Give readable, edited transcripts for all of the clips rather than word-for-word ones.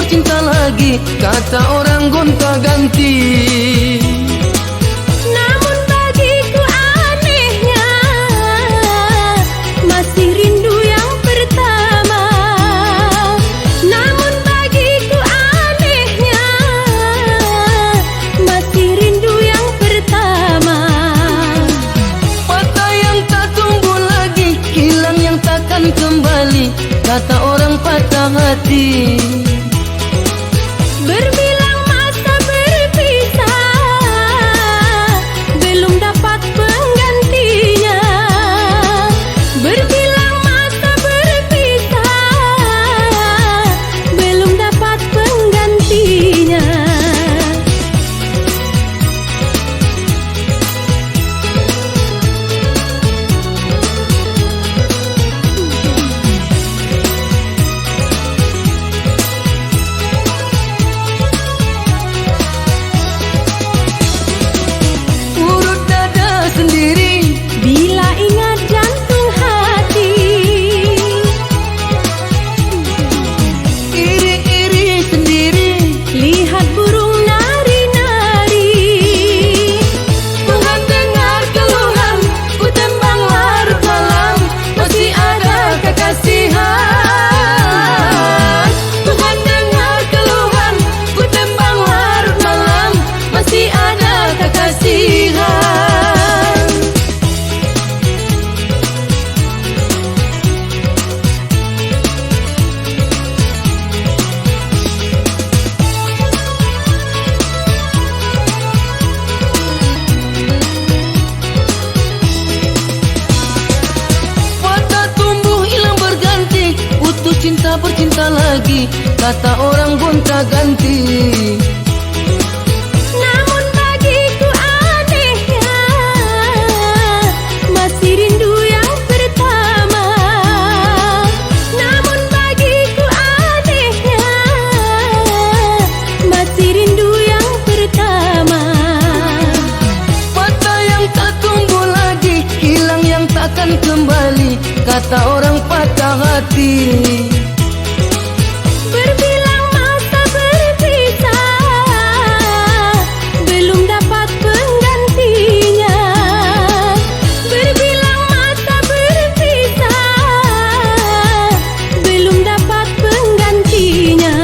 bercinta lagi, kata orang gonta-ganti. Namun bagiku anehnya masih rindu yang pertama. Namun bagiku anehnya masih rindu yang pertama. Patah yang tak tumbuh lagi, hilang yang takkan kembali, kata orang patah hati. Berbilang masa berpisah, belum dapat penggantinya. Berbilang masa berpisah, belum dapat penggantinya. Bila ingat jantung hati, Iri-iri sendiri, lihat burung nari-nari. Tuhan dengar keluhan, ku tembang larut malam, masih ada kekasihan. Tuhan dengar keluhan, ku tembang larut malam, masih ada kekasihan. Cinta bercinta lagi, kata orang gonta-ganti. Namun bagiku anehnya masih rindu yang pertama. Namun bagiku anehnya masih rindu yang pertama. Patah yang tak tumbuh lagi, hilang yang takkan kembali, kata orang patah hati. Berbilang masa berpisah, belum dapat penggantinya. Berbilang masa berpisah, belum dapat penggantinya.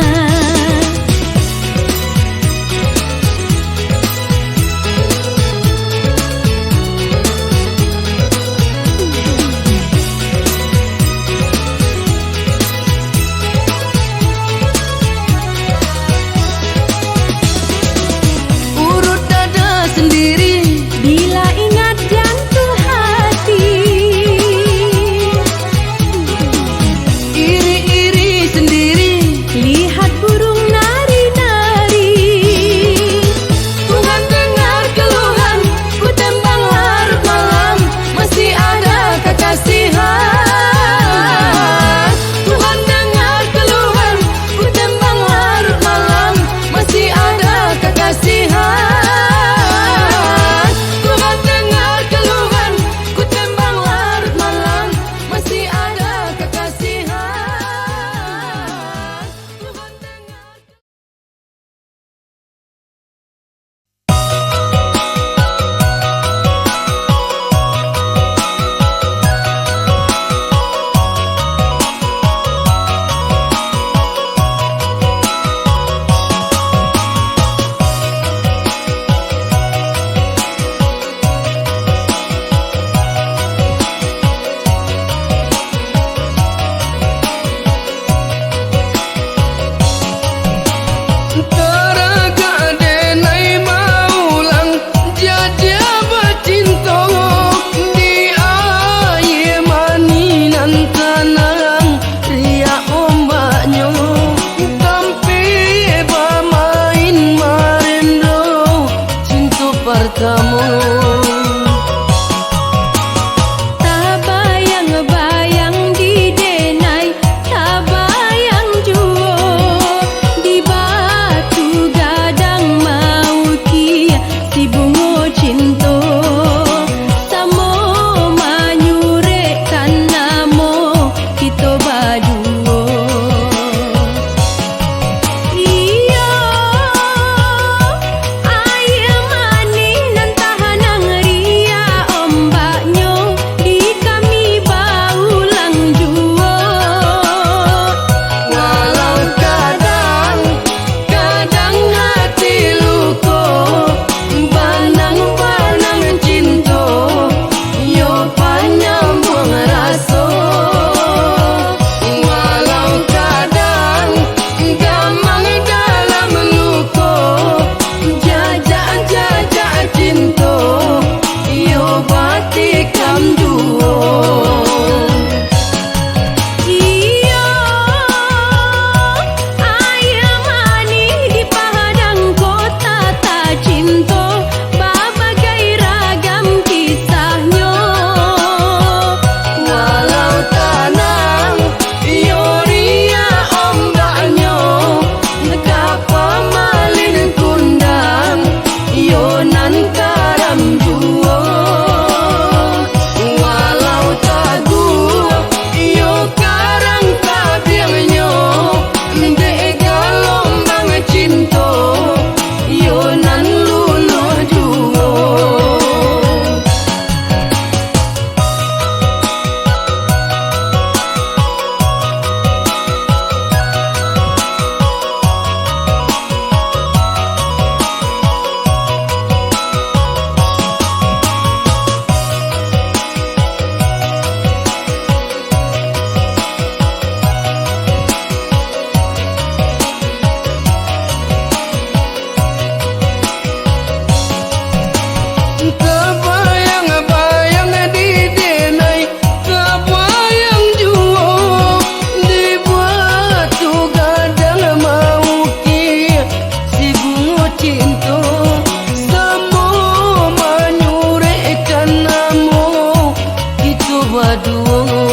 berdua